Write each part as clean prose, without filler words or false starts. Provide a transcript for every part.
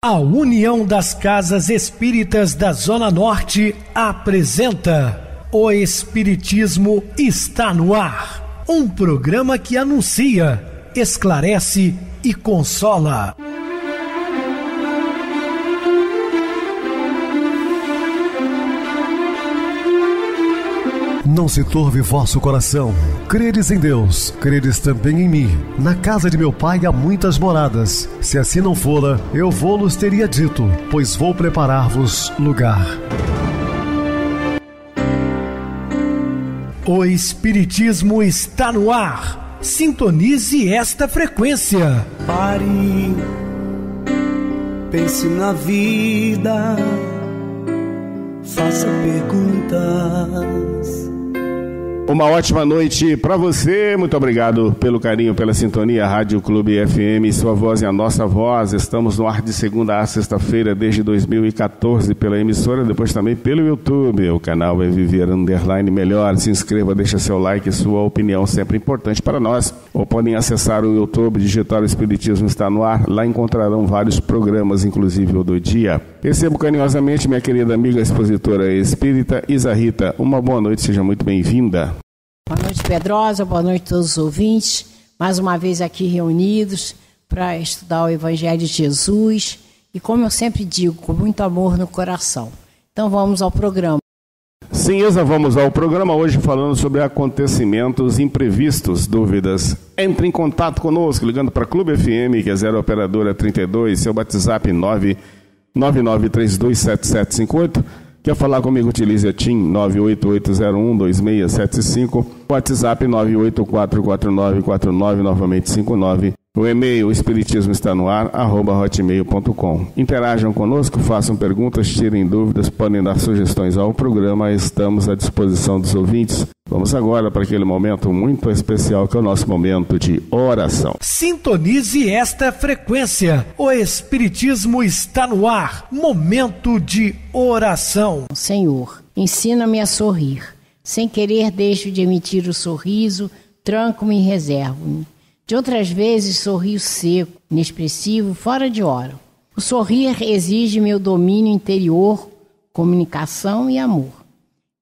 A União das Casas Espíritas da Zona Norte apresenta O Espiritismo está no ar. Um programa que anuncia, esclarece e consola. Não se turve vosso coração. Credes em Deus, credes também em mim. Na casa de meu pai há muitas moradas. Se assim não fora, eu vou-los teria dito, pois vou preparar-vos lugar. O Espiritismo está no ar. Sintonize esta frequência. Pare, pense na vida, faça perguntas. Uma ótima noite para você, muito obrigado pelo carinho, pela sintonia. Rádio Clube FM, sua voz é a nossa voz. Estamos no ar de segunda a sexta-feira desde 2014 pela emissora, depois também pelo YouTube. O canal é Viver _ Melhor. Se inscreva, deixa seu like, sua opinião sempre importante para nós. Ou podem acessar o YouTube, digitar o Espiritismo está no ar. Lá encontrarão vários programas, inclusive o do dia. Recebo carinhosamente minha querida amiga expositora espírita Isa Rita. Uma boa noite, seja muito bem-vinda. Boa noite, Pedrosa, boa noite a todos os ouvintes, mais uma vez aqui reunidos para estudar o Evangelho de Jesus e, como eu sempre digo, com muito amor no coração. Então vamos ao programa. Sim, Isa, vamos ao programa hoje falando sobre acontecimentos imprevistos. Dúvidas? Entre em contato conosco ligando para Clube FM, que é 0 operadora 32, seu WhatsApp 999327758. Quer falar comigo? Utilize a TIM 988012675, WhatsApp 9844949, novamente 59. O e-mail espiritismo está no ar, @hotmail.com. Interajam conosco, façam perguntas, tirem dúvidas, podem dar sugestões ao programa, estamos à disposição dos ouvintes. Vamos agora para aquele momento muito especial que é o nosso momento de oração. Sintonize esta frequência. O Espiritismo está no ar. Momento de oração. Senhor, ensina-me a sorrir. Sem querer deixo de emitir o sorriso, tranco-me e reservo-me. De outras vezes sorrio seco, inexpressivo, fora de hora. O sorrir exige meu domínio interior, comunicação e amor.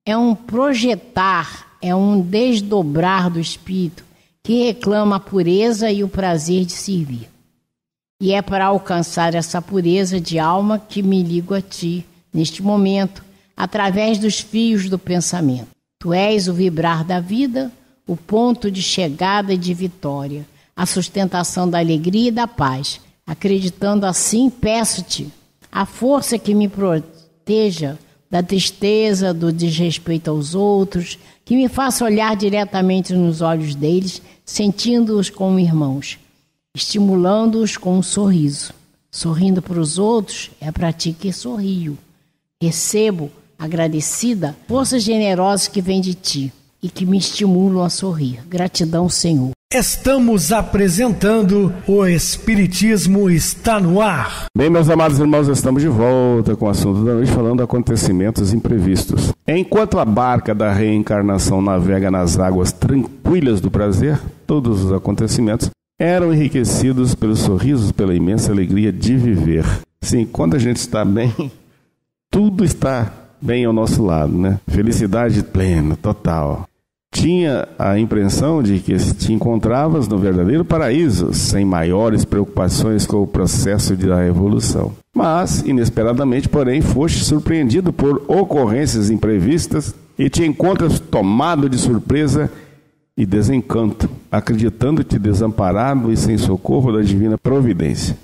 É um projetar, é um desdobrar do espírito que reclama a pureza e o prazer de servir. E é para alcançar essa pureza de alma que me ligo a ti, neste momento, através dos fios do pensamento. Tu és o vibrar da vida, o ponto de chegada e de vitória, a sustentação da alegria e da paz. Acreditando assim, peço-te a força que me proteja da tristeza, do desrespeito aos outros, que me faça olhar diretamente nos olhos deles, sentindo-os como irmãos, estimulando-os com um sorriso. Sorrindo para os outros, é para ti que sorrio. Recebo, agradecida, forças generosas que vêm de ti e que me estimulam a sorrir. Gratidão, Senhor. Estamos apresentando O Espiritismo está no ar. Bem, meus amados irmãos, estamos de volta com o assunto da noite, falando de acontecimentos imprevistos. Enquanto a barca da reencarnação navega nas águas tranquilas do prazer, todos os acontecimentos eram enriquecidos pelos sorrisos, pela imensa alegria de viver. Sim, quando a gente está bem, tudo está bem ao nosso lado, né? Felicidade plena, total. Tinha a impressão de que te encontravas no verdadeiro paraíso, sem maiores preocupações com o processo da evolução. Mas, inesperadamente, porém, foste surpreendido por ocorrências imprevistas e te encontras tomado de surpresa e desencanto, acreditando-te desamparado e sem socorro da divina providência.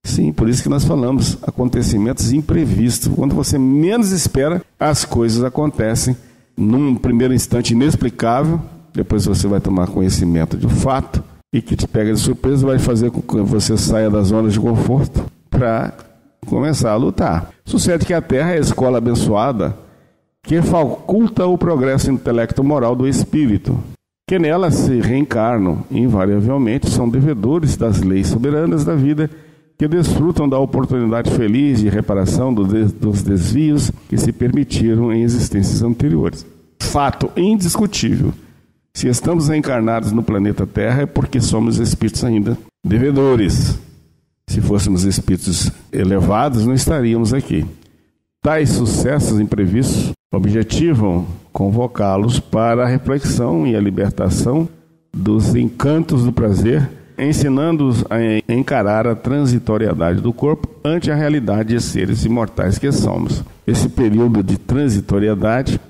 Sim, por isso que nós falamos, acontecimentos imprevistos. Quando você menos espera, as coisas acontecem. Num primeiro instante inexplicável, depois você vai tomar conhecimento de um fato e que te pega de surpresa, vai fazer com que você saia da zona de conforto para começar a lutar. Sucede que a Terra é a escola abençoada que faculta o progresso intelecto-moral do espírito, que nela se reencarnam invariavelmente, são devedores das leis soberanas da vida, que desfrutam da oportunidade feliz de reparação dos desvios que se permitiram em existências anteriores. Fato indiscutível. Se estamos reencarnados no planeta Terra é porque somos espíritos ainda devedores. Se fôssemos espíritos elevados, não estaríamos aqui. Tais sucessos imprevistos objetivam convocá-los para a reflexão e a libertação dos encantos do prazer, ensinando-os a encarar a transitoriedade do corpo ante a realidade de seres imortais que somos. Esse período de transitoriedade,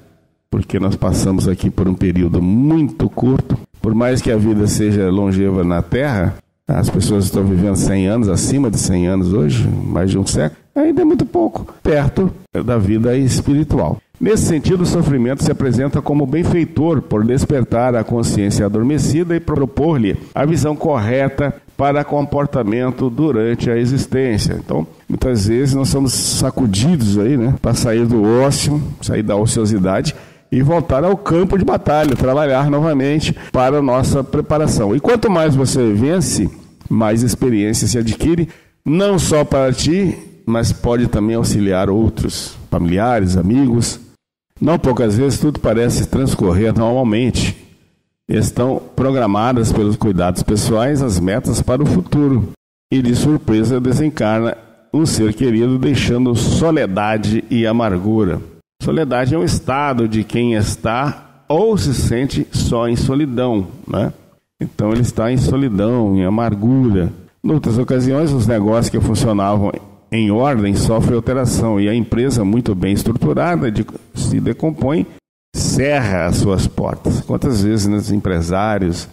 porque nós passamos aqui por um período muito curto, por mais que a vida seja longeva na Terra, as pessoas estão vivendo 100 anos, acima de 100 anos hoje, mais de um século, ainda é muito pouco, perto da vida espiritual. Nesse sentido, o sofrimento se apresenta como benfeitor por despertar a consciência adormecida e propor-lhe a visão correta para comportamento durante a existência. Então, muitas vezes nós somos sacudidos aí, né, para sair do ócio, sair da ociosidade e voltar ao campo de batalha, trabalhar novamente para a nossa preparação. E quanto mais você vence, mais experiência se adquire, não só para ti, mas pode também auxiliar outros, familiares, amigos. Não poucas vezes tudo parece transcorrer normalmente. Estão programadas pelos cuidados pessoais as metas para o futuro. E de surpresa desencarna um ser querido, deixando soledade e amargura. Soledade é um estado de quem está ou se sente só em solidão, né? Então ele está em solidão, em amargura. Em outras ocasiões, os negócios que funcionavam em ordem sofrem alteração e a empresa, muito bem estruturada, se decompõe, cerra as suas portas. Quantas vezes os empresários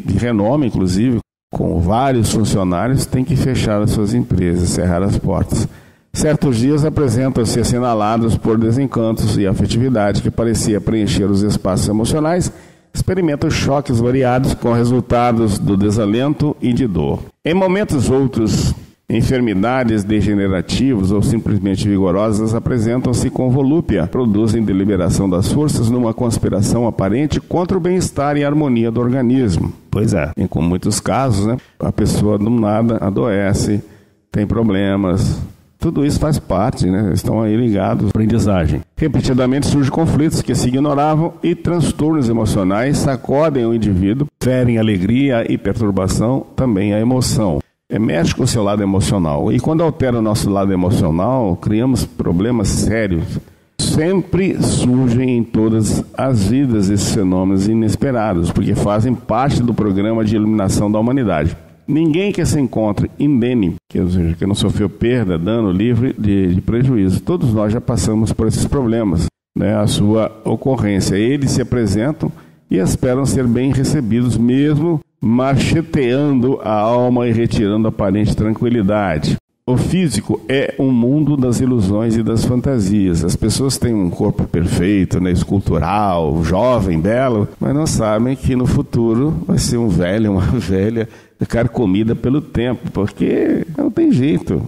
de renome, inclusive, com vários funcionários, têm que fechar as suas empresas, cerrar as portas. Certos dias apresentam-se assinalados por desencantos e afetividade que parecia preencher os espaços emocionais, experimentam choques variados com resultados do desalento e de dor. Em momentos outros, enfermidades degenerativas ou simplesmente vigorosas apresentam-se com volúpia, produzem deliberação das forças numa conspiração aparente contra o bem-estar e a harmonia do organismo. Pois é, em muitos casos, né, a pessoa do nada adoece, tem problemas. Tudo isso faz parte, né? Estão aí ligados à aprendizagem. Repetidamente surgem conflitos que se ignoravam e transtornos emocionais sacodem o indivíduo, ferem a alegria e perturbação, também a emoção. Mexe com o seu lado emocional. E quando altera o nosso lado emocional, criamos problemas sérios. Sempre surgem em todas as vidas esses fenômenos inesperados, porque fazem parte do programa de iluminação da humanidade. Ninguém que se encontre indene, que não sofreu perda, dano, livre de prejuízo. Todos nós já passamos por esses problemas, né? A sua ocorrência. Eles se apresentam e esperam ser bem recebidos, mesmo macheteando a alma e retirando a aparente tranquilidade. O físico é um mundo das ilusões e das fantasias. As pessoas têm um corpo perfeito, né, escultural, jovem, belo, mas não sabem que no futuro vai ser um velho, uma velha, carcomida pelo tempo, porque não tem jeito.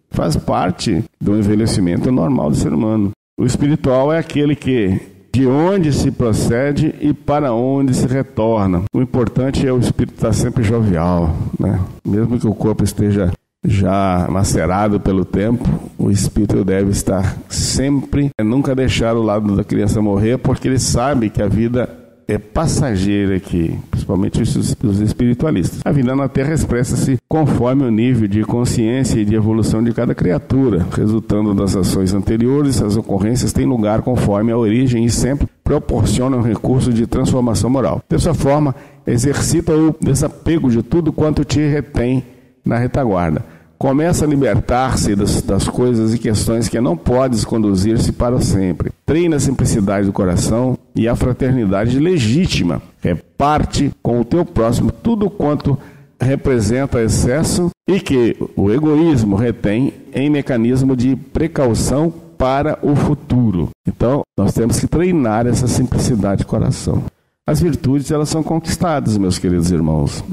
Faz parte do envelhecimento normal do ser humano. O espiritual é aquele que de onde se procede e para onde se retorna. O importante é o espírito estar sempre jovial, né? Mesmo que o corpo esteja já macerado pelo tempo, o espírito deve estar sempre, nunca deixar o lado da criança morrer, porque ele sabe que a vida é passageira aqui, principalmente os espiritualistas. A vida na Terra expressa-se conforme o nível de consciência e de evolução de cada criatura, resultando das ações anteriores. As ocorrências têm lugar conforme a origem e sempre proporcionam recursos de transformação moral. Dessa forma, exercita o desapego de tudo quanto te retém na retaguarda. Começa a libertar-se das coisas e questões que não podes conduzir-se para sempre. Treina a simplicidade do coração e a fraternidade legítima. Reparte com o teu próximo tudo quanto representa excesso e que o egoísmo retém em mecanismo de precaução para o futuro. Então, nós temos que treinar essa simplicidade de coração. As virtudes, elas são conquistadas, meus queridos irmãos.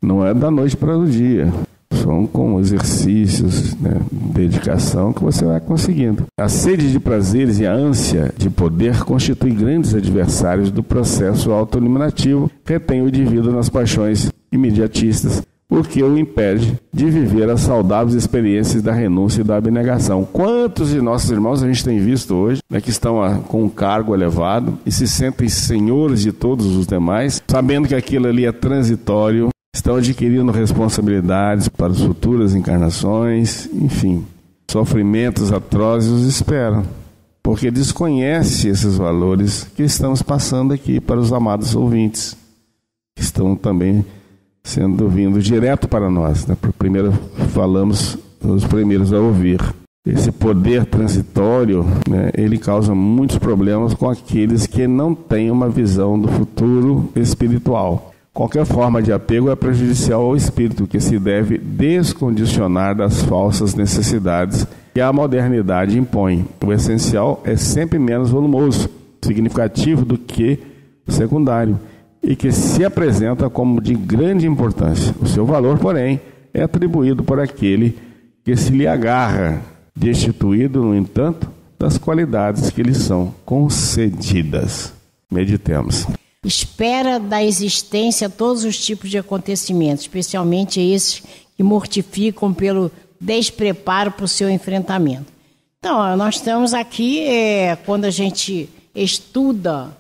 Não é da noite para o dia. São com exercícios, né, dedicação que você vai conseguindo. A sede de prazeres e a ânsia de poder constituem grandes adversários do processo autoeliminativo que retém o indivíduo nas paixões imediatistas, o que o impede de viver as saudáveis experiências da renúncia e da abnegação. Quantos de nossos irmãos a gente tem visto hoje, né, que estão com um cargo elevado e se sentem senhores de todos os demais, sabendo que aquilo ali é transitório, estão adquirindo responsabilidades para as futuras encarnações, enfim, sofrimentos atrozes os esperam, porque desconhece esses valores que estamos passando aqui para os amados ouvintes, que estão também sendo vindo direto para nós, né? Primeiro falamos os primeiros a ouvir. Esse poder transitório, né, ele causa muitos problemas com aqueles que não têm uma visão do futuro espiritual. Qualquer forma de apego é prejudicial ao espírito, que se deve descondicionar das falsas necessidades que a modernidade impõe. O essencial é sempre menos volumoso, significativo do que o secundário, e que se apresenta como de grande importância. O seu valor, porém, é atribuído por aquele que se lhe agarra, destituído, no entanto, das qualidades que lhe são concedidas. Meditemos. Espera da existência todos os tipos de acontecimentos, especialmente esses que mortificam pelo despreparo para o seu enfrentamento. Então, nós estamos aqui, quando a gente estuda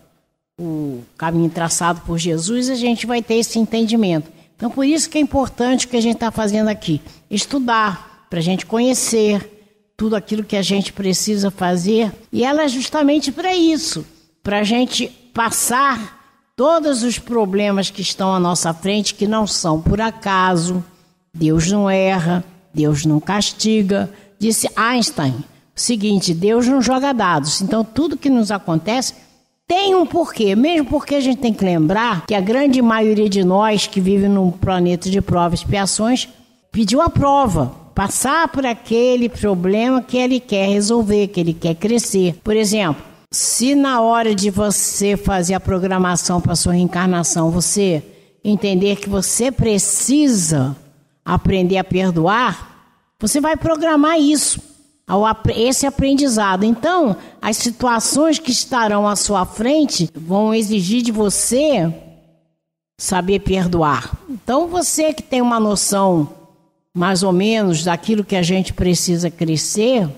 o caminho traçado por Jesus, a gente vai ter esse entendimento. Então, por isso que é importante o que a gente está fazendo aqui, estudar, para a gente conhecer tudo aquilo que a gente precisa fazer, e ela é justamente para isso, para a gente passar todos os problemas que estão à nossa frente, que não são por acaso. Deus não erra, Deus não castiga. Disse Einstein o seguinte: Deus não joga dados. Então tudo que nos acontece tem um porquê, mesmo porque a gente tem que lembrar que a grande maioria de nós que vive num planeta de provas e expiações pediu a prova, passar por aquele problema que ele quer resolver, que ele quer crescer. Por exemplo, se na hora de você fazer a programação para a sua reencarnação, você entender que você precisa aprender a perdoar, você vai programar isso, esse aprendizado. Então, as situações que estarão à sua frente vão exigir de você saber perdoar. Então, você que tem uma noção mais ou menos daquilo que a gente precisa crescer,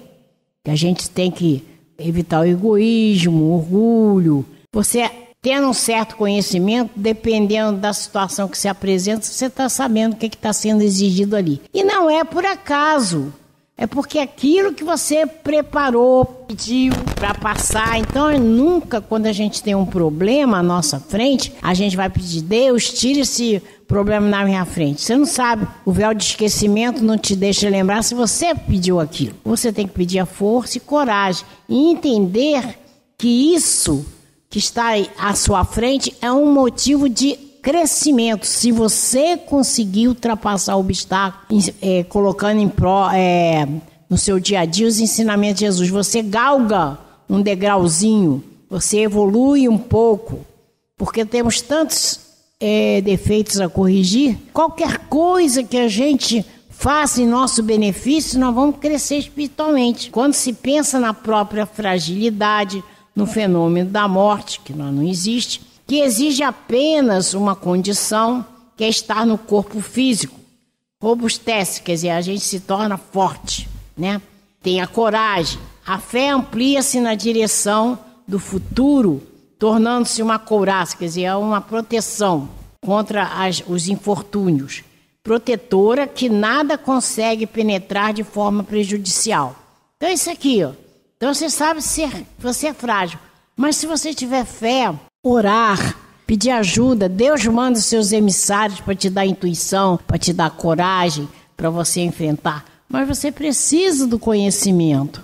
que a gente tem que evitar o egoísmo, o orgulho. Você tendo um certo conhecimento, dependendo da situação que se apresenta, você está sabendo o que está sendo exigido ali. E não é por acaso, é porque aquilo que você preparou, pediu para passar. Então, nunca, quando a gente tem um problema à nossa frente, a gente vai pedir: Deus, tira esse problema na minha frente. Você não sabe, o véu de esquecimento não te deixa lembrar se você pediu aquilo. Você tem que pedir a força e coragem e entender que isso que está à sua frente é um motivo de crescimento. Se você conseguir ultrapassar o obstáculo, colocando no seu dia a dia os ensinamentos de Jesus, você galga um degrauzinho, você evolui um pouco, porque temos tantos defeitos a corrigir. Qualquer coisa que a gente faça em nosso benefício, nós vamos crescer espiritualmente. Quando se pensa na própria fragilidade, no fenômeno da morte, que não existe, que exige apenas uma condição, que é estar no corpo físico, robustece, quer dizer, a gente se torna forte, né? Tem a coragem, a fé amplia-se na direção do futuro, tornando-se uma couraça, quer dizer, uma proteção contra os infortúnios, protetora que nada consegue penetrar de forma prejudicial. Então, isso aqui, ó. Então, você sabe se você é frágil, mas se você tiver fé, orar, pedir ajuda, Deus manda os seus emissários para te dar intuição, para te dar coragem, para você enfrentar. Mas você precisa do conhecimento.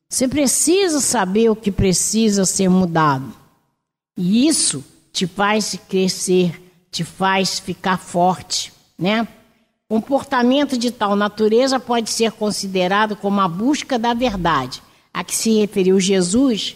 Você precisa saber o que precisa ser mudado. E isso te faz crescer, te faz ficar forte, né? Comportamento de tal natureza pode ser considerado como a busca da verdade, a que se referiu Jesus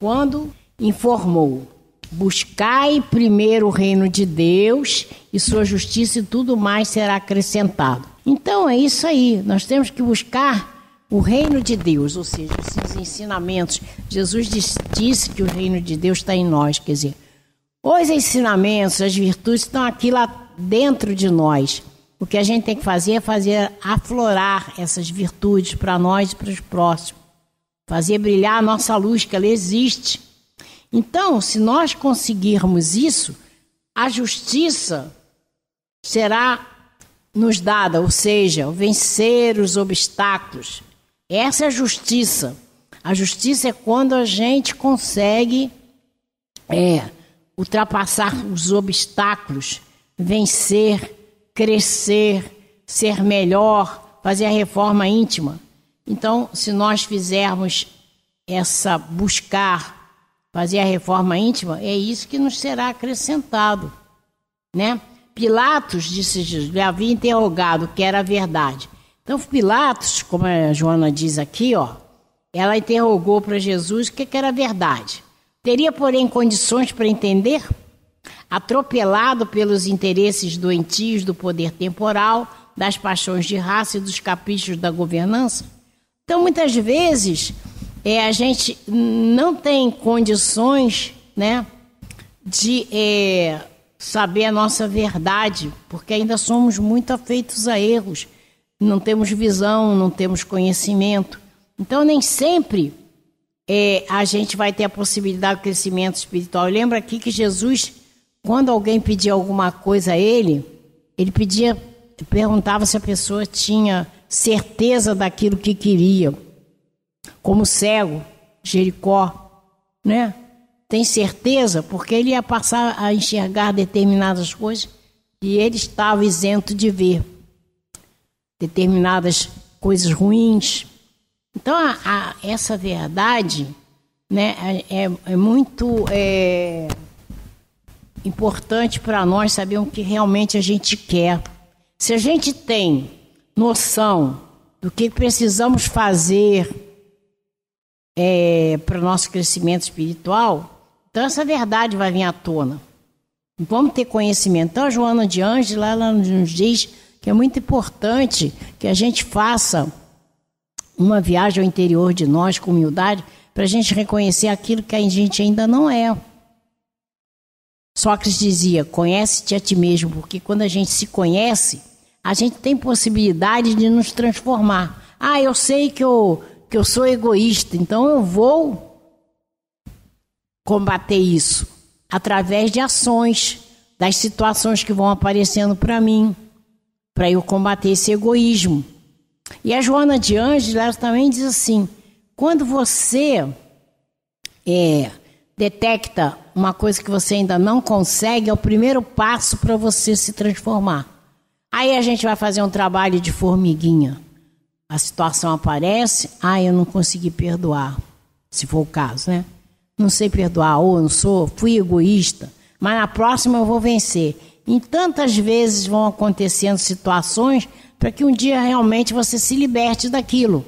quando informou: buscai primeiro o reino de Deus e sua justiça, e tudo mais será acrescentado. Então é isso aí, nós temos que buscar o reino de Deus, ou seja, esses ensinamentos. Jesus disse que o reino de Deus está em nós, quer dizer, os ensinamentos, as virtudes estão aqui lá dentro de nós. O que a gente tem que fazer é fazer aflorar essas virtudes para nós e para os próximos, fazer brilhar a nossa luz, que ela existe. Então, se nós conseguirmos isso, a justiça será nos dada, ou seja, vencer os obstáculos. Essa é a justiça. A justiça é quando a gente consegue ultrapassar os obstáculos, vencer, crescer, ser melhor, fazer a reforma íntima. Então, se nós fizermos fazer a reforma íntima, é isso que nos será acrescentado, né? Pilatos, disse Jesus, havia interrogado o que era a verdade. Então, Pilatos, como a Joana diz aqui, ela interrogou para Jesus o que era a verdade. Teria, porém, condições para entender? Atropelado pelos interesses doentios do poder temporal, das paixões de raça e dos caprichos da governança? Então, muitas vezes, a gente não tem condições, né, de saber a nossa verdade, porque ainda somos muito afeitos a erros. Não temos visão, não temos conhecimento. Então, nem sempre a gente vai ter a possibilidade de crescimento espiritual. Lembra aqui que Jesus, quando alguém pedia alguma coisa a ele perguntava se a pessoa tinha certeza daquilo que queria. Como o cego, Jericó, né? Tem certeza? Porque ele ia passar a enxergar determinadas coisas e ele estava isento de ver determinadas coisas ruins. Então, essa verdade, né, é muito importante para nós saber o que realmente a gente quer. Se a gente tem noção do que precisamos fazer para o nosso crescimento espiritual, então essa verdade vai vir à tona. Vamos ter conhecimento. Então, a Joana de Ângela, ela nos diz que é muito importante que a gente faça uma viagem ao interior de nós com humildade para a gente reconhecer aquilo que a gente ainda não é. Sócrates dizia, conhece-te a ti mesmo, porque quando a gente se conhece, a gente tem possibilidade de nos transformar. Eu sei que eu sou egoísta, então eu vou combater isso através de ações, das situações que vão aparecendo para mim, para eu combater esse egoísmo. E a Joana de Ângela, ela também diz assim, quando você detecta uma coisa que você ainda não consegue, é o primeiro passo para você se transformar. Aí a gente vai fazer um trabalho de formiguinha. A situação aparece, eu não consegui perdoar, se for o caso, né? Não sei perdoar, fui egoísta, mas na próxima eu vou vencer. E tantas vezes vão acontecendo situações para que um dia realmente você se liberte daquilo.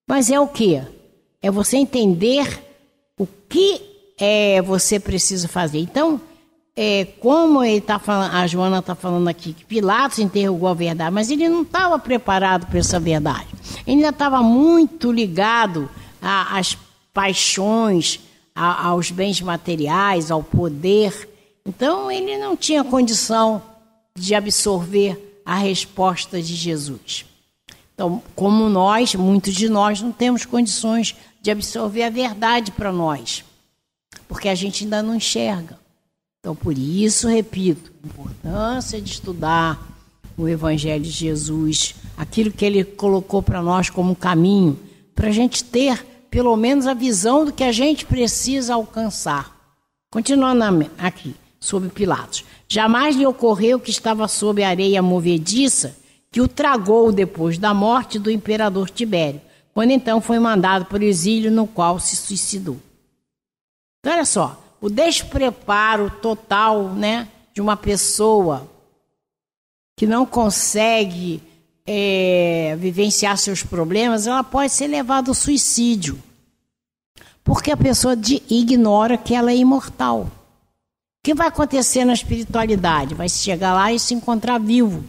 Mas é o quê? É você entender o que você precisa fazer. Então, como ele tá falando, a Joana está falando aqui, que Pilatos interrogou a verdade, mas ele não estava preparado para essa verdade. Ele ainda estava muito ligado às paixões, aos bens materiais, ao poder. Então, ele não tinha condição de absorver a resposta de Jesus. Então, como muitos de nós não temos condições de absorver a verdade para nós, porque a gente ainda não enxerga. Então, por isso, repito, a importância de estudar o Evangelho de Jesus, aquilo que ele colocou para nós como caminho, para a gente ter, pelo menos, a visão do que a gente precisa alcançar. Continuando aqui, sobre Pilatos. Jamais lhe ocorreu que estava sob a areia movediça que o tragou depois da morte do imperador Tibério, quando então foi mandado para o exílio no qual se suicidou. Então, olha só, o despreparo total, né, de uma pessoa que não consegue vivenciar seus problemas, ela pode ser levada ao suicídio, porque a pessoa ignora que ela é imortal. O que vai acontecer na espiritualidade? Vai chegar lá e se encontrar vivo.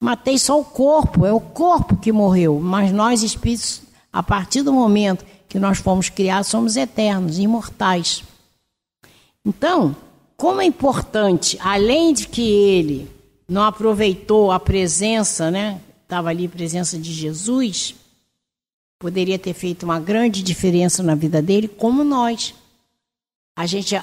Matei só o corpo, é o corpo que morreu, mas nós espíritos, a partir do momento que nós fomos criados, somos eternos, imortais. Então, como é importante, além de que ele não aproveitou a presença, né? Estava ali a presença de Jesus, poderia ter feito uma grande diferença na vida dele, como nós. A gente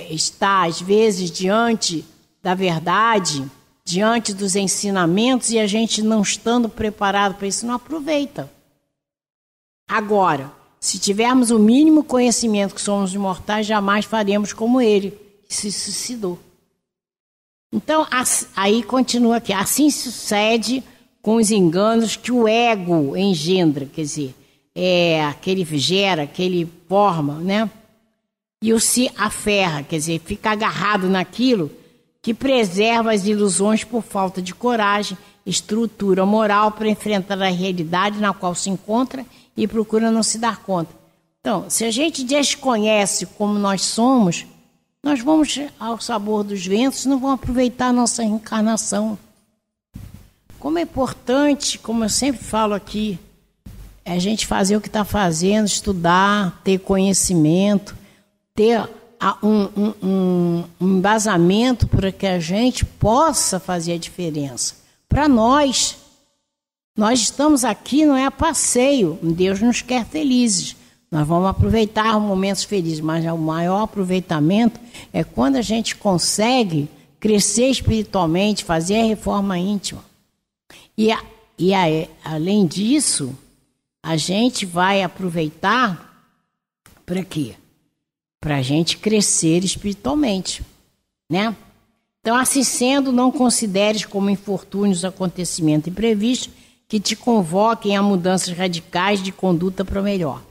está, às vezes, diante da verdade, diante dos ensinamentos e a gente não estando preparado para isso, não aproveita. Agora, se tivermos o mínimo conhecimento que somos imortais, jamais faremos como ele, que se suicidou. Então, aí continua aqui. Assim sucede com os enganos que o ego engendra, quer dizer, que ele gera, que ele forma, né? E o se aferra, quer dizer, fica agarrado naquilo que preserva as ilusões por falta de coragem, estrutura moral para enfrentar a realidade na qual se encontra e procura não se dar conta. Então, se a gente desconhece como nós somos, nós vamos ao sabor dos ventos e não vamos aproveitar a nossa reencarnação. Como é importante, como eu sempre falo aqui, a gente fazer o que está fazendo, estudar, ter conhecimento, ter um embasamento para que a gente possa fazer a diferença. Para nós estamos aqui, não é a passeio, Deus nos quer felizes. Nós vamos aproveitar momentos felizes, mas o maior aproveitamento é quando a gente consegue crescer espiritualmente, fazer a reforma íntima. E além disso, a gente vai aproveitar para quê? Para a gente crescer espiritualmente, né? Então, assim sendo, não consideres como infortúnios acontecimentos imprevistos que te convoquem a mudanças radicais de conduta para melhor.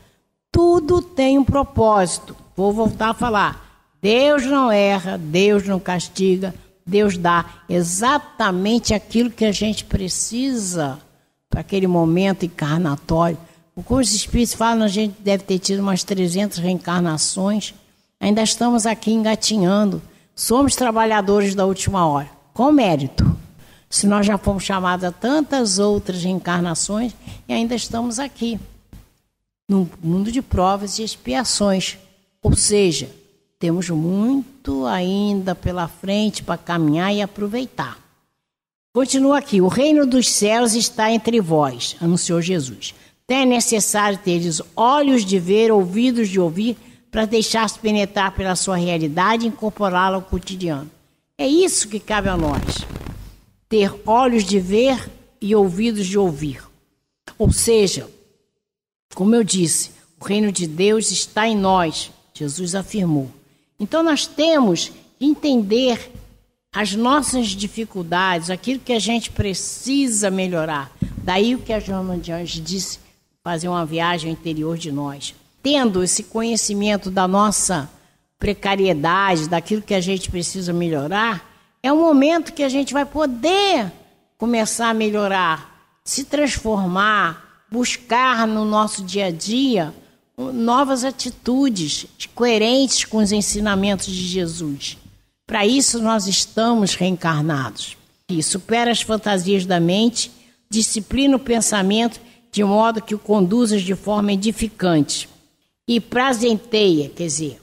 Tudo tem um propósito. Vou voltar a falar. Deus não erra, Deus não castiga, Deus dá exatamente aquilo que a gente precisa para aquele momento encarnatório. Como os espíritos falam, a gente deve ter tido umas 300 reencarnações. Ainda estamos aqui engatinhando. Somos trabalhadores da última hora, com mérito. Se nós já fomos chamados a tantas outras reencarnações e ainda estamos aqui, no mundo de provas e expiações. Ou seja, temos muito ainda pela frente para caminhar e aproveitar. Continua aqui. O reino dos céus está entre vós, anunciou Jesus. É necessário teres olhos de ver, ouvidos de ouvir, para deixar-se penetrar pela sua realidade e incorporá-la ao cotidiano. É isso que cabe a nós. Ter olhos de ver e ouvidos de ouvir. Ou seja, como eu disse, o reino de Deus está em nós, Jesus afirmou. Então nós temos que entender as nossas dificuldades, aquilo que a gente precisa melhorar. Daí o que a Joana de Anjos disse, fazer uma viagem ao interior de nós. Tendo esse conhecimento da nossa precariedade, daquilo que a gente precisa melhorar, é um momento que a gente vai poder começar a melhorar, se transformar, buscar no nosso dia a dia novas atitudes coerentes com os ensinamentos de Jesus. Para isso nós estamos reencarnados. E supera as fantasias da mente, disciplina o pensamento de modo que o conduzas de forma edificante. E prazenteia, quer dizer,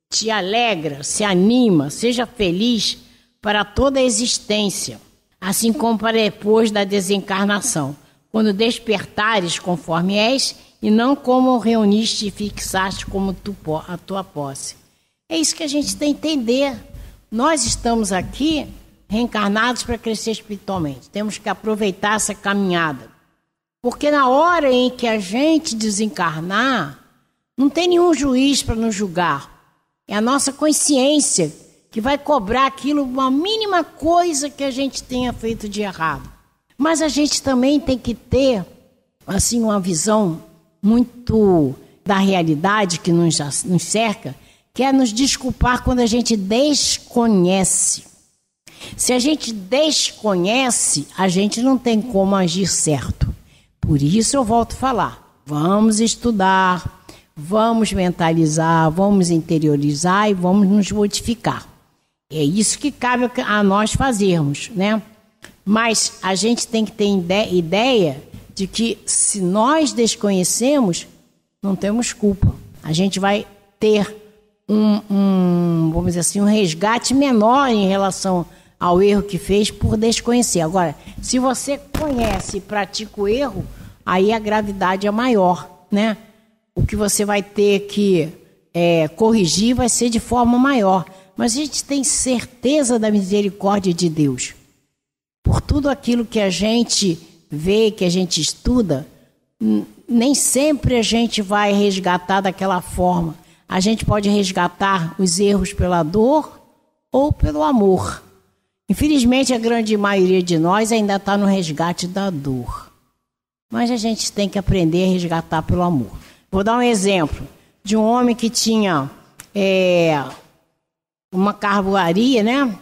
te alegra, se anima, seja feliz para toda a existência, assim como para depois da desencarnação, quando despertares conforme és e não como reuniste e fixaste como a tua posse. É isso que a gente tem que entender. Nós estamos aqui reencarnados para crescer espiritualmente. Temos que aproveitar essa caminhada. Porque na hora em que a gente desencarnar, não tem nenhum juiz para nos julgar. É a nossa consciência que vai cobrar aquilo, uma mínima coisa que a gente tenha feito de errado. Mas a gente também tem que ter assim, uma visão muito da realidade que nos cerca, que é nos desculpar quando a gente desconhece. Se a gente desconhece, a gente não tem como agir certo. Por isso eu volto a falar, vamos estudar, vamos mentalizar, vamos interiorizar e vamos nos modificar. É isso que cabe a nós fazermos, né? Mas a gente tem que ter ideia de que se nós desconhecemos, não temos culpa. A gente vai ter vamos dizer assim, um resgate menor em relação ao erro que fez por desconhecer. Agora, se você conhece e pratica o erro, aí a gravidade é maior, né? O que você vai ter que corrigir vai ser de forma maior. Mas a gente tem certeza da misericórdia de Deus. Por tudo aquilo que a gente vê, que a gente estuda, nem sempre a gente vai resgatar daquela forma. A gente pode resgatar os erros pela dor ou pelo amor. Infelizmente, a grande maioria de nós ainda está no resgate da dor. Mas a gente tem que aprender a resgatar pelo amor. Vou dar um exemplo de um homem que tinha uma carvoaria, né?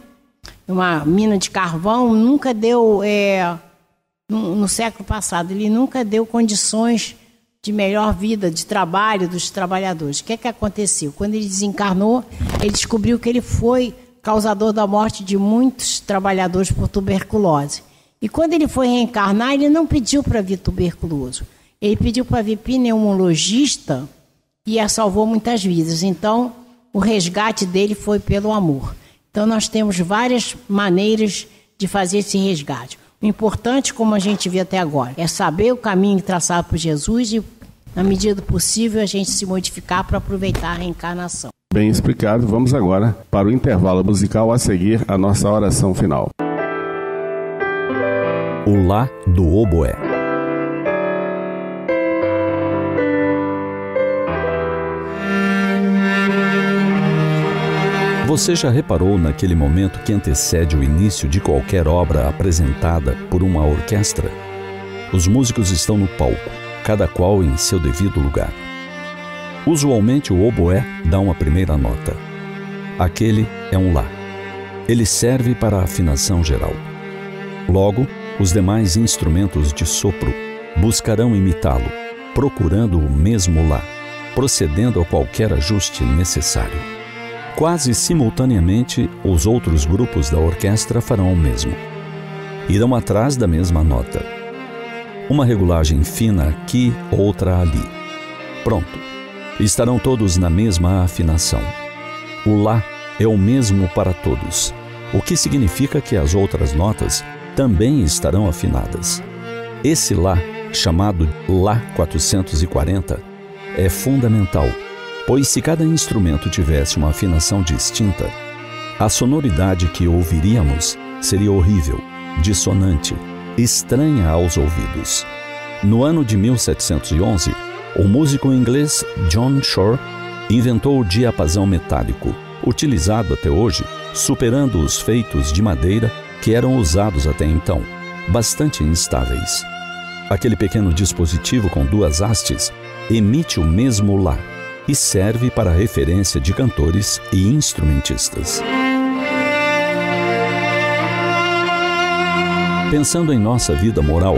Uma mina de carvão, nunca deu, no século passado, ele nunca deu condições de melhor vida, de trabalho dos trabalhadores. O que é que aconteceu? Quando ele desencarnou, ele descobriu que ele foi causador da morte de muitos trabalhadores por tuberculose. E quando ele foi reencarnar, ele não pediu para vir tuberculoso. Ele pediu para vir pneumologista e salvou muitas vidas. Então, o resgate dele foi pelo amor. Então, nós temos várias maneiras de fazer esse resgate. O importante, como a gente viu até agora, é saber o caminho traçado por Jesus e, na medida do possível, a gente se modificar para aproveitar a reencarnação. Bem explicado. Vamos agora para o intervalo musical, a seguir a nossa oração final. O Lá do Oboé. Você já reparou naquele momento que antecede o início de qualquer obra apresentada por uma orquestra? Os músicos estão no palco, cada qual em seu devido lugar. Usualmente o oboé dá uma primeira nota. Aquele é um Lá. Ele serve para a afinação geral. Logo, os demais instrumentos de sopro buscarão imitá-lo, procurando o mesmo Lá, procedendo a qualquer ajuste necessário. Quase simultaneamente, os outros grupos da orquestra farão o mesmo. Irão atrás da mesma nota. Uma regulagem fina aqui, outra ali. Pronto. Estarão todos na mesma afinação. O Lá é o mesmo para todos, o que significa que as outras notas também estarão afinadas. Esse Lá, chamado Lá 440, é fundamental, pois se cada instrumento tivesse uma afinação distinta, a sonoridade que ouviríamos seria horrível, dissonante, estranha aos ouvidos. No ano de 1711, o músico inglês John Shore inventou o diapasão metálico, utilizado até hoje, superando os feitos de madeira que eram usados até então, bastante instáveis. Aquele pequeno dispositivo com duas hastes emite o mesmo Lá e serve para referência de cantores e instrumentistas. Pensando em nossa vida moral,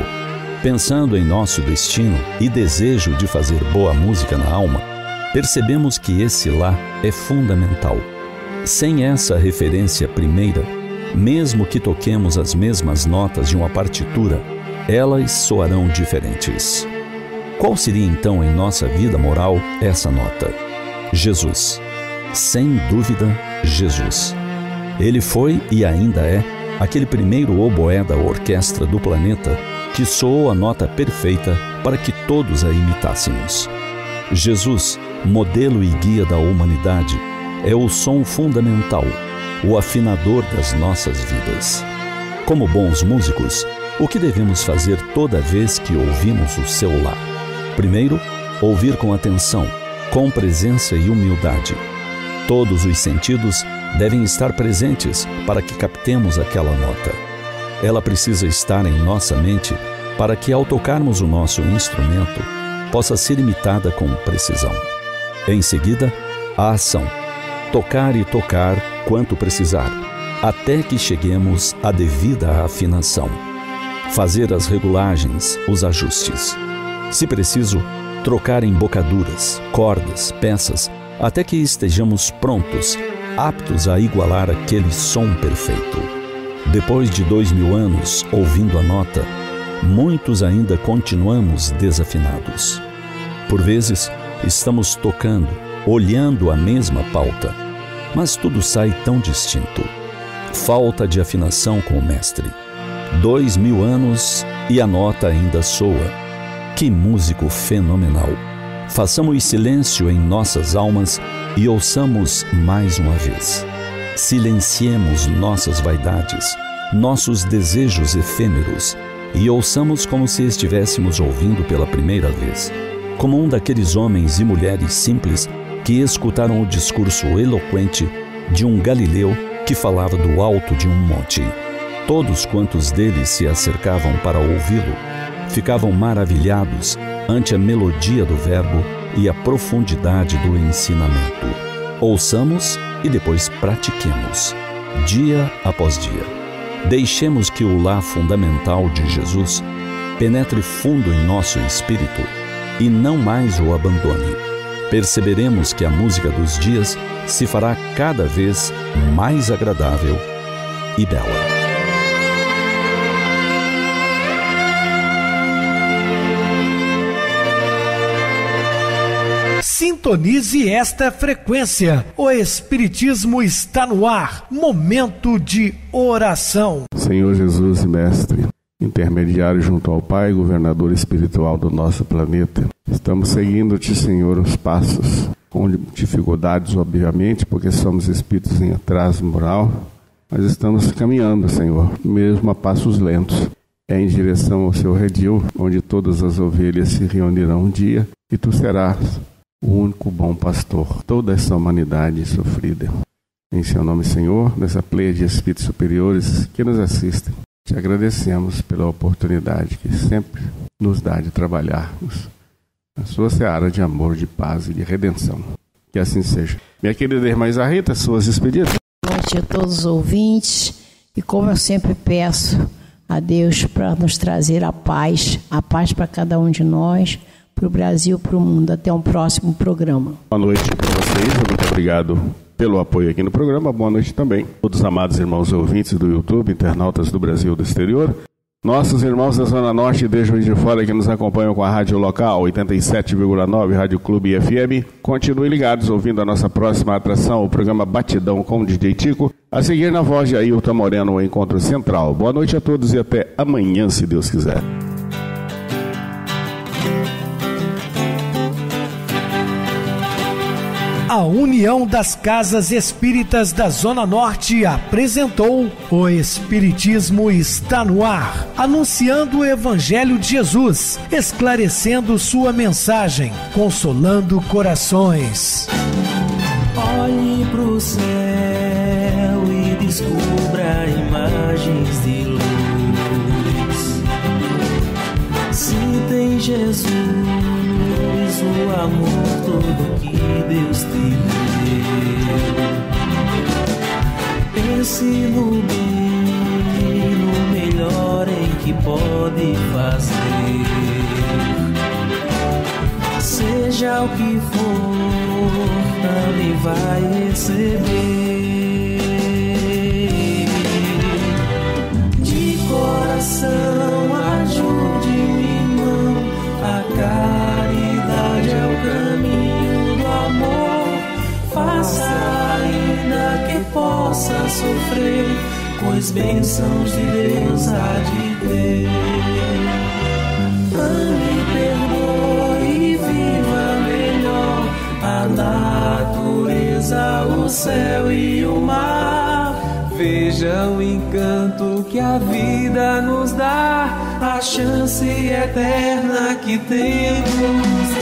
pensando em nosso destino e desejo de fazer boa música na alma, percebemos que esse Lá é fundamental. Sem essa referência primeira, mesmo que toquemos as mesmas notas de uma partitura, elas soarão diferentes. Qual seria então em nossa vida moral essa nota? Jesus. Sem dúvida, Jesus. Ele foi e ainda é aquele primeiro oboé da orquestra do planeta que soou a nota perfeita para que todos a imitássemos. Jesus, modelo e guia da humanidade, é o som fundamental, o afinador das nossas vidas. Como bons músicos, o que devemos fazer toda vez que ouvimos o seu Lá? Primeiro, ouvir com atenção, com presença e humildade. Todos os sentidos devem estar presentes para que captemos aquela nota. Ela precisa estar em nossa mente para que, ao tocarmos o nosso instrumento, possa ser imitada com precisão. Em seguida, a ação. Tocar e tocar quanto precisar, até que cheguemos à devida afinação. Fazer as regulagens, os ajustes. Se preciso, trocar embocaduras, cordas, peças, até que estejamos prontos, aptos a igualar aquele som perfeito. Depois de 2000 anos ouvindo a nota, muitos ainda continuamos desafinados. Por vezes, estamos tocando, olhando a mesma pauta, mas tudo sai tão distinto. Falta de afinação com o mestre. 2000 anos e a nota ainda soa. Que músico fenomenal! Façamos silêncio em nossas almas e ouçamos mais uma vez. Silenciemos nossas vaidades nossos desejos efêmeros e ouçamos como se estivéssemos ouvindo pela primeira vez, como um daqueles homens e mulheres simples que escutaram o discurso eloquente de um galileu que falava do alto de um monte. Todos quantos deles se acercavam para ouvi-lo ficavam maravilhados ante a melodia do verbo e a profundidade do ensinamento. Ouçamos e depois pratiquemos, dia após dia. Deixemos que o lá fundamental de Jesus penetre fundo em nosso espírito e não mais o abandone. Perceberemos que a música dos dias se fará cada vez mais agradável e bela. Sintonize esta frequência. O Espiritismo está no ar. Momento de oração. Senhor Jesus e Mestre, intermediário junto ao Pai, governador espiritual do nosso planeta, estamos seguindo-te, Senhor, os passos, com dificuldades, obviamente, porque somos espíritos em atraso moral, mas estamos caminhando, Senhor, mesmo a passos lentos. É em direção ao seu redil, onde todas as ovelhas se reunirão um dia, e tu serás o único bom pastor, toda essa humanidade sofrida. Em seu nome, Senhor, nessa pleia de espíritos superiores que nos assistem, te agradecemos pela oportunidade que sempre nos dá de trabalharmos na sua seara de amor, de paz e de redenção. Que assim seja. Minha querida irmã Isarrita, suas despedidas. Boa noite a todos os ouvintes, e como eu sempre peço a Deus para nos trazer a paz para cada um de nós, para o Brasil, para o mundo. Até um próximo programa. Boa noite para vocês, muito obrigado pelo apoio aqui no programa. Boa noite também a todos os amados irmãos ouvintes do YouTube, internautas do Brasil e do exterior. Nossos irmãos da Zona Norte e de Juiz de Fora que nos acompanham com a rádio local 87,9 Rádio Clube FM. Continuem ligados ouvindo a nossa próxima atração, o programa Batidão com o DJ Tico. A seguir na voz de Ailton Moreno, o Encontro Central. Boa noite a todos e até amanhã, se Deus quiser. A União das Casas Espíritas da Zona Norte apresentou O Espiritismo está no ar, anunciando o Evangelho de Jesus, esclarecendo sua mensagem, consolando corações. Olhe pro céu e descubra imagens de luz. Sinta em Jesus o amor todo que Deus te deu. Pense no bem, no melhor em que pode fazer. Seja o que for, também vai receber. De coração, ajude-me, irmão, a caridade é o caminho do amor. Faça ainda que possa sofrer, pois bênçãos de Deus há de ter. Ame, perdoe e viva melhor a natureza, o céu e o mar. Veja o encanto que a vida nos dá, a chance eterna que temos.